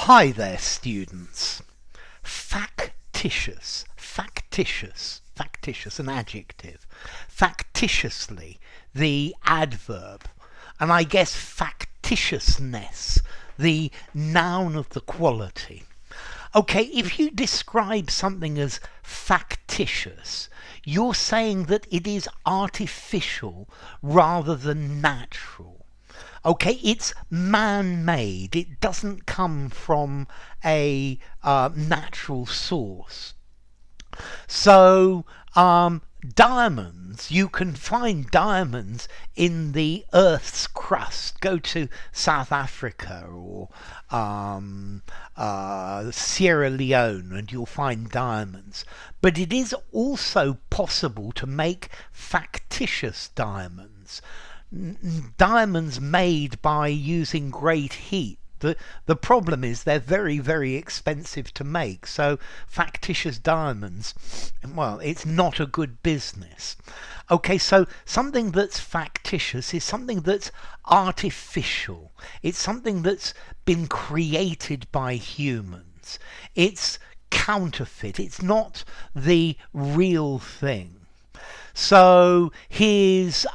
Hi there, students. Factitious, an adjective. Factitiously, the adverb. And I guess factitiousness, the noun of the quality. Okay, if you describe something as factitious, you're saying that it is artificial rather than natural. Okay, it's man-made. It doesn't come from a natural source. So, diamonds, you can find diamonds in the Earth's crust. Go to South Africa or Sierra Leone and you'll find diamonds. But it is also possible to make factitious diamonds. Diamonds made by using great heat. The problem is they're very, very expensive to make. So factitious diamonds, well, it's not a good business. Okay, so something that's factitious is something that's artificial. It's something that's been created by humans. It's counterfeit. It's not the real thing. So his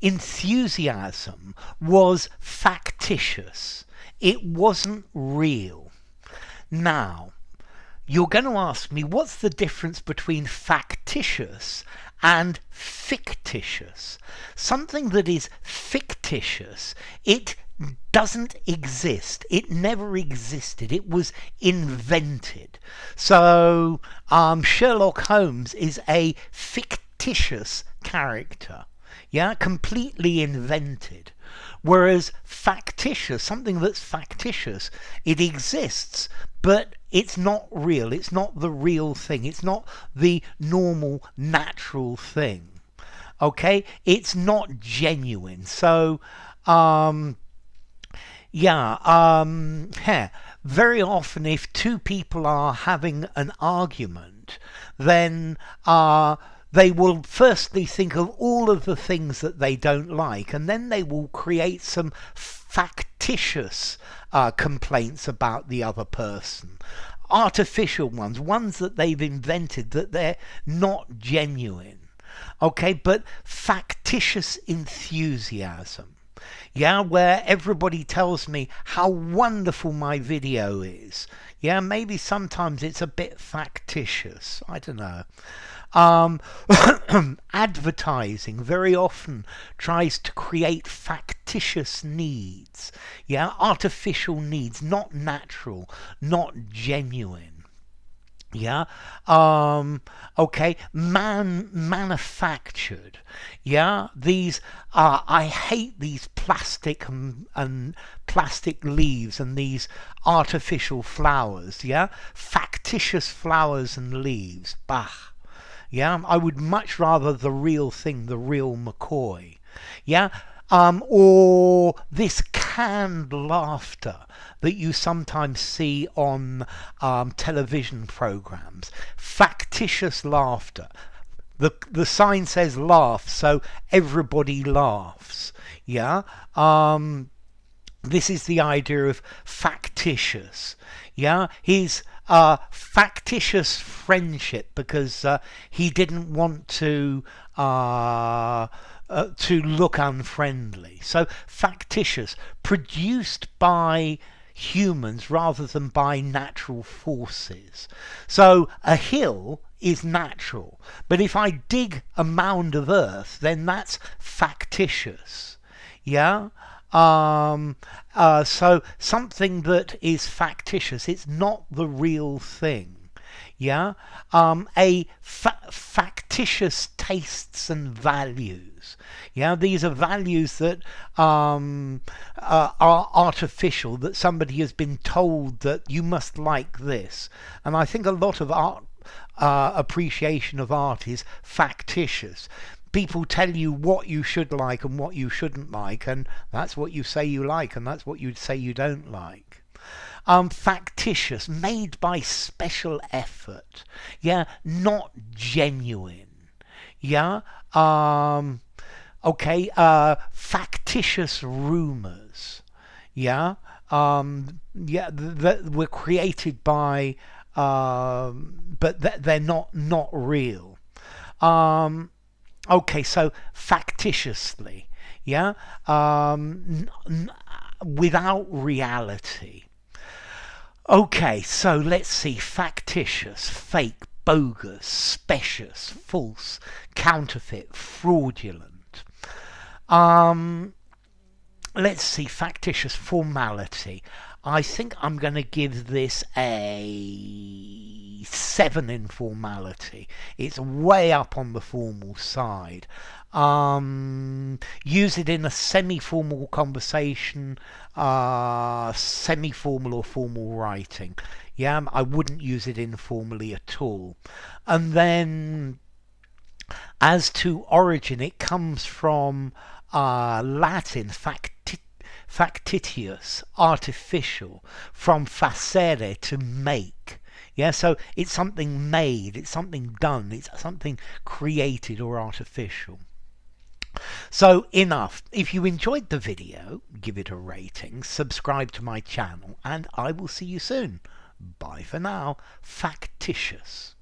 enthusiasm was factitious. It wasn't real. Now, you're going to ask me, what's the difference between factitious and fictitious? Something that is fictitious, it doesn't exist. It never existed. It was invented. So Sherlock Holmes is a fictitious character, completely invented. Whereas factitious, something that's factitious, it exists, but it's not real. It's not the real thing. It's not the normal, natural thing. Okay? It's not genuine. So, very often if two people are having an argument, then they will firstly think of all of the things that they don't like, and then they will create some factitious complaints about the other person. Artificial ones that they've invented, that they're not genuine. Okay, but factitious enthusiasm. Where everybody tells me how wonderful my video is. Maybe sometimes it's a bit factitious. I don't know. Advertising very often tries to create factitious needs. Artificial needs, not natural, not genuine. Manufactured. These I hate these plastic and plastic leaves and these artificial flowers. Factitious flowers and leaves. Bah. I would much rather the real thing, the real McCoy. Or this canned laughter that you sometimes see on television programs. Factitious laughter. The sign says laugh, so everybody laughs. This is the idea of factitious. He's factitious friendship because he didn't want to look unfriendly. So factitious, produced by humans rather than by natural forces. So a hill is natural, but if I dig a mound of earth, then that's factitious. So something that is factitious, it's not the real thing. Factitious tastes and values. These are values that are artificial, that somebody has been told that you must like this. And I think a lot of art appreciation of art is factitious. People tell you what you should like and what you shouldn't like, and that's what you say you like, and that's what you say you don't like. Factitious, made by special effort. Not genuine. Factitious rumors. Yeah, that were created by, but they're not real. Um, okay, so factitiously, yeah, without reality. Okay, so let's see: factitious, fake, bogus, specious, false, counterfeit, fraudulent. Um, let's see: factitious, formality. I think I'm going to give this a 7 in formality. It's way up on the formal side. Use it in a semi-formal conversation, semi-formal or formal writing. Yeah, I wouldn't use it informally at all. And then as to origin, it comes from Latin factitious, artificial, from facere, to make. Yeah, so it's something made, it's something done, it's something created or artificial. So enough. If you enjoyed the video, give it a rating, subscribe to my channel, and I will see you soon. Bye for now. Factitious.